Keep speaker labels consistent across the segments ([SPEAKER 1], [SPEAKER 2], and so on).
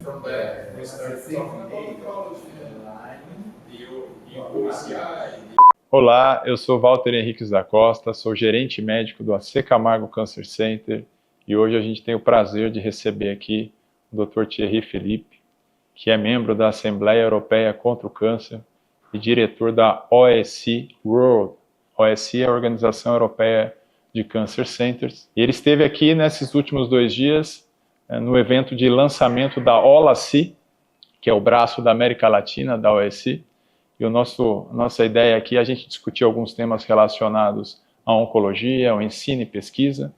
[SPEAKER 1] From there, we start talking about the OECI.
[SPEAKER 2] Olá, eu sou Walter Henriques da Costa, sou gerente médico do A.C.Camargo Cancer Center e hoje a gente tem o prazer de receber aqui o Dr. Thierry Philip, que é membro da Assembleia Europeia contra o Câncer e diretor da OECI World. OECI é a Organização Europeia de Cancer Centers. E ele esteve aqui nesses últimos 2 dias no evento de lançamento da OLACI, que é o braço da América Latina, da OECI. E nossa ideia aqui é a gente discutir alguns temas relacionados à oncologia, ao ensino e pesquisa,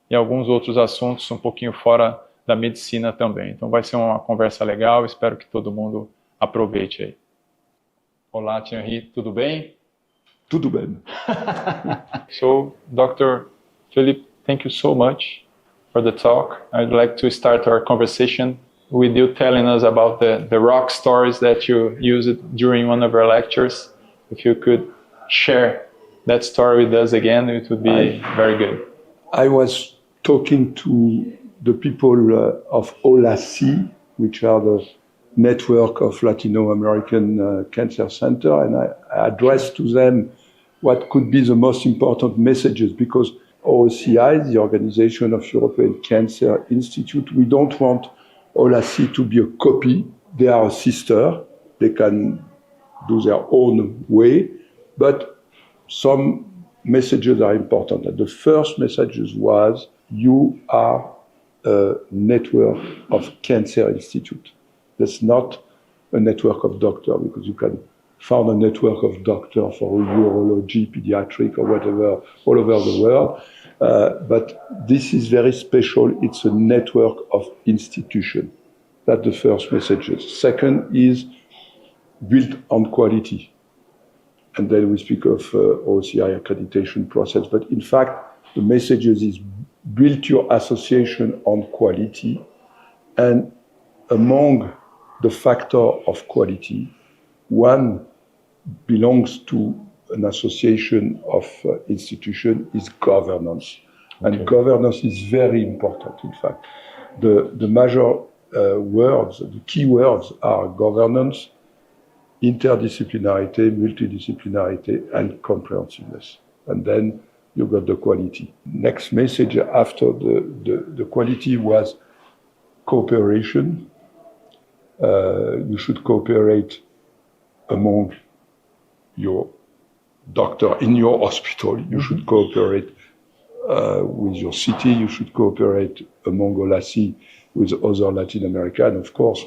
[SPEAKER 2] e alguns outros assuntos um pouquinho fora da medicina também. Então vai ser uma conversa legal, espero que todo mundo aproveite aí. Olá, Thierry, tudo bem?
[SPEAKER 3] Tudo bem.
[SPEAKER 2] So, Dr. Philip, thank you so much for the talk. I'd like to start our conversation with you telling us about the rock stories that you used during one of our lectures. If you could share that story with us again, it would be very good.
[SPEAKER 3] I was talking to the people of OLACI, which are the network of latino-american cancer center, and I addressed to them what could be the most important messages, because OECI, the Organization of European Cancer Institute, we don't want OLACI to be a copy. They are a sister. They can do their own way, but some messages are important. And the first message was, you are a network of cancer institute. That's not a network of doctors, because you can found a network of doctors for urology, pediatric, or whatever, all over the world. But this is very special. It's a network of institutions. That's the first message. Second is built on quality. And then we speak of OCI accreditation process. But in fact, the message is build your association on quality. And among the factor of quality, one belongs to an association of institution is governance. Okay. And governance is very important, in fact. The major words, the key words are governance, interdisciplinarity, multidisciplinarity, and comprehensiveness. And then you got the quality. Next message after the quality was cooperation. You should cooperate among your doctor in your hospital. You should cooperate with your city. You should cooperate among OLACI with other Latin America. And of course,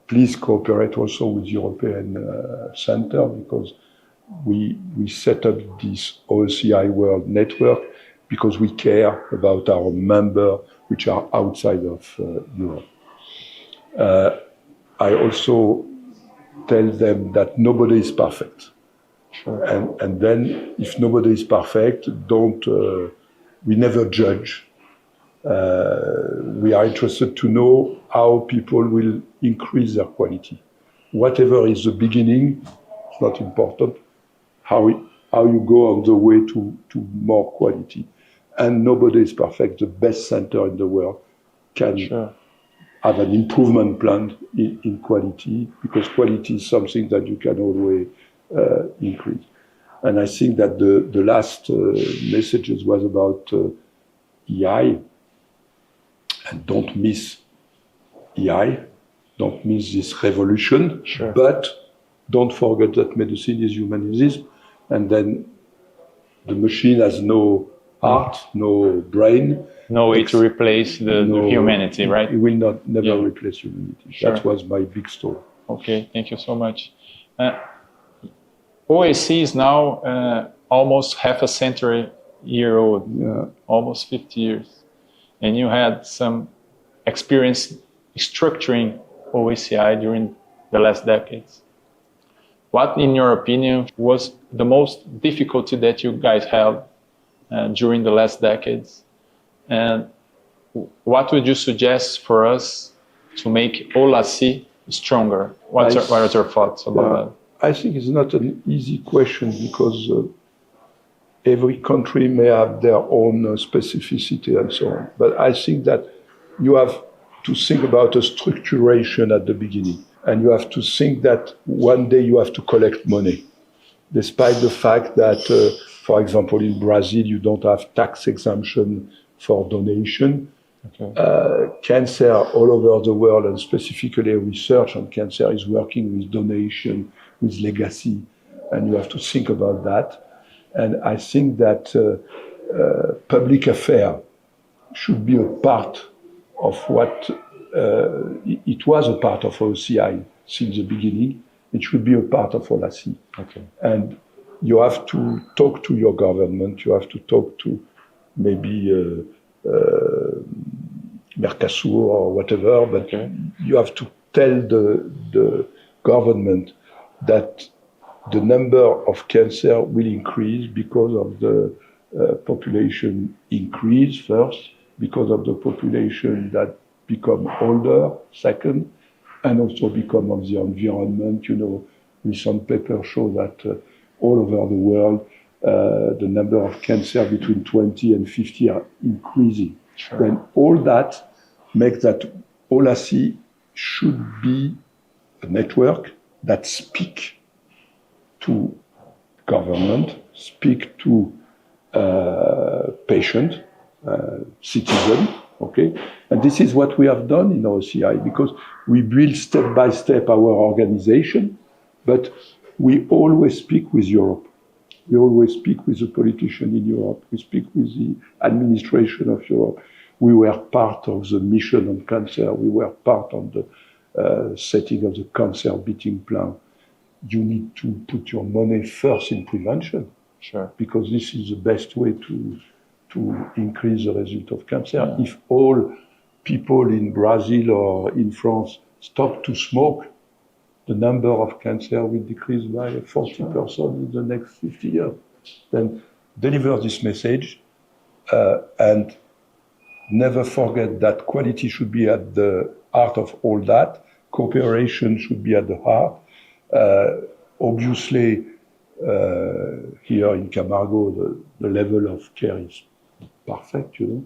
[SPEAKER 3] please cooperate also with European Center, because we set up this OECI World network because we care about our members which are outside of Europe. I also tell them that nobody is perfect. Sure. And then if nobody is perfect, we never judge. We are interested to know how people will increase their quality. Whatever is the beginning, it's not important. How you go on the way to more quality. And nobody is perfect. The best center in the world can have an improvement plan in quality, because quality is something that you can always increase. And I think that the last messages was about EI, and don't miss EI, don't miss this revolution, but don't forget that medicine is humanism, and then the machine has no heart, no brain.
[SPEAKER 2] No way to replace the humanity, right?
[SPEAKER 3] It will never replace humanity. Sure. That was my big story.
[SPEAKER 2] Okay, thank you so much. OECI is now almost half a century year old, almost 50 years. And you had some experience structuring OECI during the last decades. What, in your opinion, was the most difficulty that you guys had during the last decades? And what would you suggest for us to make OLACI stronger? What are your thoughts about that?
[SPEAKER 3] I think it's not an easy question, because every country may have their own specificity and so on. But I think that you have to think about a structuration at the beginning. And you have to think that one day you have to collect money, despite the fact that, for example, in Brazil, you don't have tax exemption for donation. Okay. Cancer all over the world, and specifically research on cancer, is working with donation, with legacy, and you have to think about that. And I think that public affairs should be a part of what it was a part of OCI since the beginning. It should be a part of OLACI. Okay. And you have to talk to your government. You have to talk to maybe Mercosur or whatever, but okay. You have to tell the government that the number of cancer will increase because of the population increase first, because of the population that become older second, and also because of the environment. You know, recent papers show that all over the world, the number of cancer between 20 and 50 are increasing. Sure. And all that makes that OLACI should be a network that speaks to government, speak to patient, citizen, okay? And this is what we have done in OCI, because we build step by step our organization, but we always speak with Europe. We always speak with the politician in Europe. We speak with the administration of Europe. We were part of the mission on cancer. We were part of the setting of the cancer beating plan. You need to put your money first in prevention. Sure. Because this is the best way to increase the result of cancer. Yeah. If all people in Brazil or in France stop to smoke, the number of cancer will decrease by 40% in the next 50 years. Then deliver this message and never forget that quality should be at the heart of all that. Cooperation should be at the heart. Obviously, here in Camargo, the level of care is perfect, you know.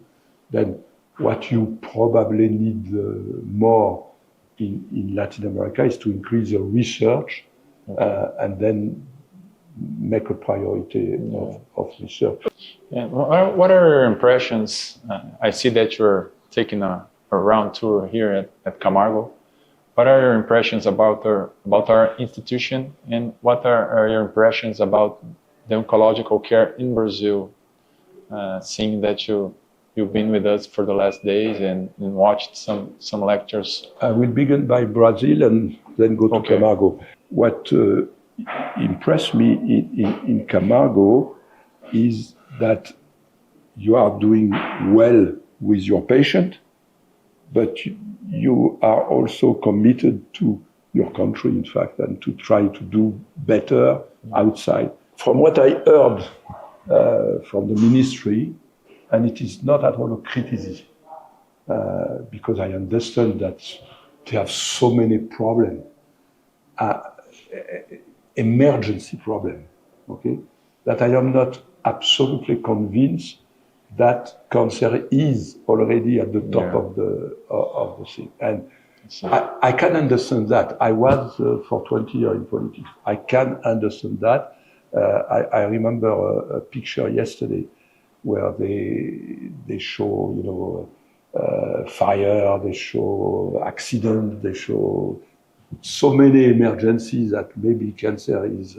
[SPEAKER 3] Then what you probably need more in Latin America is to increase the research and then make a priority of research.
[SPEAKER 2] Yeah. What are your impressions? I see that you're taking a round tour here at Camargo. What are your impressions about our institution, and what are your impressions about the oncological care in Brazil? Seeing that you've been with us for the last days and watched some lectures.
[SPEAKER 3] I will begin by Brazil and then go to Camargo. What impressed me in Camargo is that you are doing well with your patient, but you are also committed to your country, in fact, and to try to do better outside. From what I heard from the ministry, and it is not at all a criticism, because I understand that they have so many problems, emergency problem, okay, that I am not absolutely convinced that cancer is already at the top of the thing. And I can understand that. I was for 20 years in politics. I can understand that. I remember a picture yesterday where they show, you know, fire, they show accident, they show so many emergencies that maybe cancer is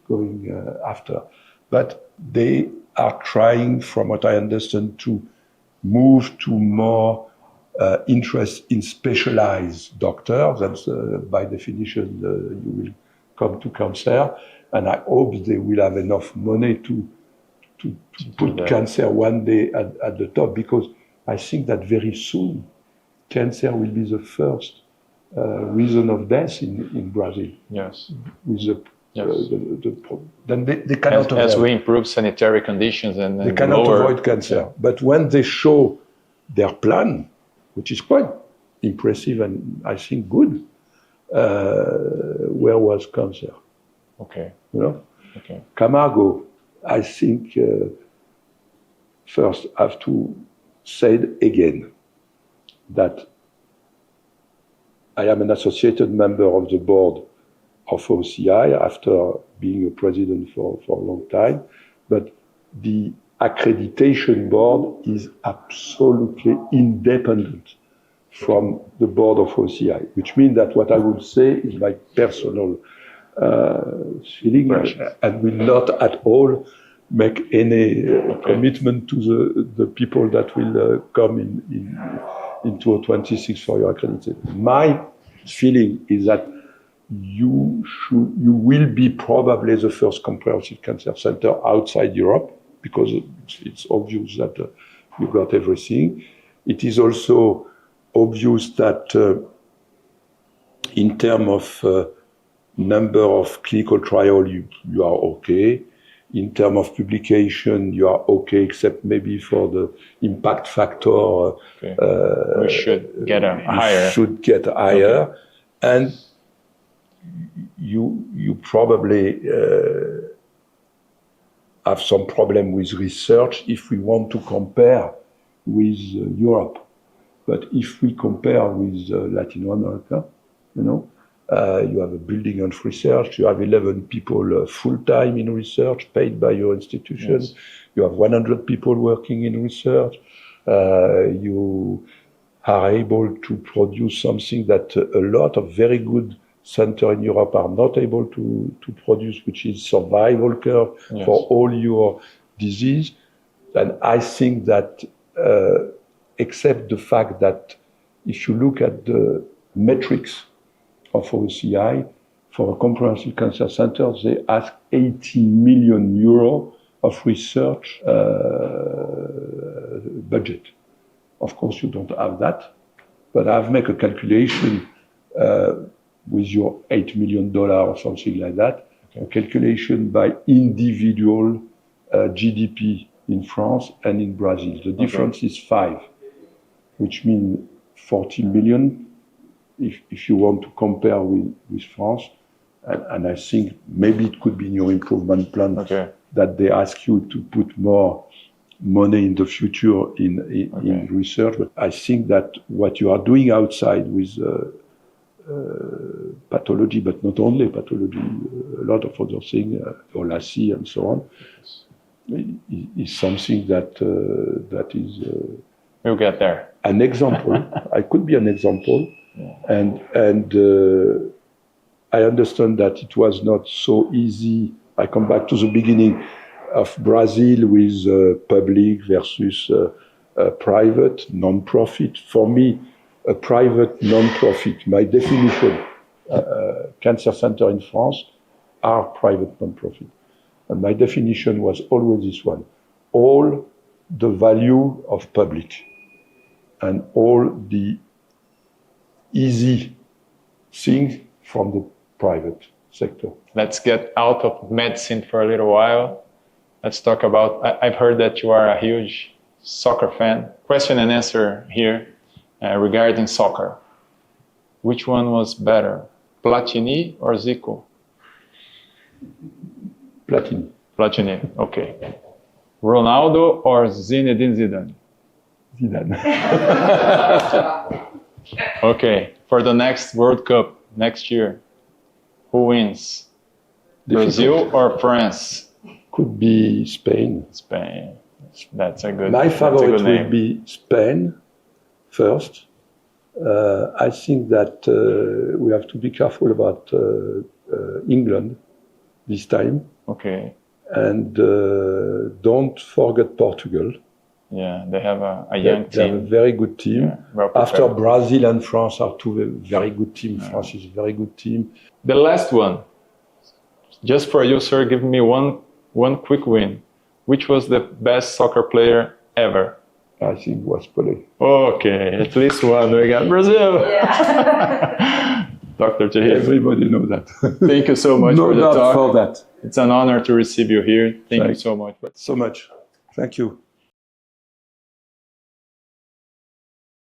[SPEAKER 3] going after. But they are trying, from what I understand, to move to more interest in specialized doctors. That's by definition, you will come to cancer. And I hope they will have enough money to put cancer one day at the top, because I think that very soon cancer will be the first reason of death in Brazil.
[SPEAKER 2] Yes.
[SPEAKER 3] With then they cannot
[SPEAKER 2] as we improve sanitary conditions and
[SPEAKER 3] they cannot avoid cancer. Yeah. But when they show their plan, which is quite impressive and I think good, where was cancer?
[SPEAKER 2] Okay.
[SPEAKER 3] You know?
[SPEAKER 2] Okay.
[SPEAKER 3] Camargo, I think first I have to say again that I am an associated member of the board of OCI after being a president for a long time, but the accreditation board is absolutely independent from the board of OCI, which means that what I would say is my personal feeling and will not at all make any commitment to the people that will come in 2026 for your accreditation. My feeling is that you will be probably the first comprehensive cancer center outside Europe, because it's obvious that you got everything. It is also obvious that in terms of number of clinical trials, you are okay. In terms of publication, you are okay, except maybe for the impact factor.
[SPEAKER 2] We should get higher.
[SPEAKER 3] Should get higher, and you probably have some problem with research if we want to compare with Europe. But if we compare with Latino-America, you have a building on research, you have 11 people full-time in research, paid by your institution, yes. You have 100 people working in research, you are able to produce something that a lot of very good centers in Europe are not able to produce, which is survival curve, yes. For all your disease. And I think that except the fact that if you look at the metrics of OCI, for a comprehensive cancer center, they ask 80 million euro of research budget. Of course, you don't have that, but I've made a calculation with your $8 million or something like that, a calculation by individual GDP in France and in Brazil. The difference is 5, which means 40 million if you want to compare with France. And I think maybe it could be in your improvement plan that they ask you to put more money in the future in research. But I think that what you are doing outside with pathology, but not only pathology, a lot of other things, OLACI and so on, is something that is
[SPEAKER 2] we'll get there.
[SPEAKER 3] An example. I could be an example, and I understand that it was not so easy. I come back to the beginning of Brazil with public versus private, non-profit. For me, a private non-profit, my definition, cancer center in France are private non-profit. And my definition was always this one: all the value of public and all the easy things from the private sector.
[SPEAKER 2] Let's get out of medicine for a little while. Let's talk about, I've heard that you are a huge soccer fan. Question and answer here regarding soccer. Which one was better, Platini or Zico?
[SPEAKER 3] Platini.
[SPEAKER 2] Platini, okay. Ronaldo or Zinedine Zidane?
[SPEAKER 3] Zidane.
[SPEAKER 2] Okay, for the next World Cup next year, who wins? Brazil or France?
[SPEAKER 3] Could be Spain.
[SPEAKER 2] Spain. That's a good.
[SPEAKER 3] My favorite
[SPEAKER 2] name.
[SPEAKER 3] would be Spain first. I think that we have to be careful about England this time.
[SPEAKER 2] Okay.
[SPEAKER 3] And don't forget Portugal.
[SPEAKER 2] Yeah, they have a young team.
[SPEAKER 3] They have a very good team.
[SPEAKER 2] Yeah, well
[SPEAKER 3] after Brazil and France are two very good teams. Yeah. France is a very good team.
[SPEAKER 2] The last one, just for you, sir, give me one quick win. Which was the best soccer player ever?
[SPEAKER 3] I think it was Pelé.
[SPEAKER 2] Okay, at least one. We got Brazil.
[SPEAKER 4] Yeah.
[SPEAKER 2] Dr. Thierry.
[SPEAKER 3] Everybody knows that.
[SPEAKER 2] Thank you so much for the talk.
[SPEAKER 3] No doubt for that.
[SPEAKER 2] It's an honor to receive you here. Thank you so much.
[SPEAKER 3] So much. Thank you.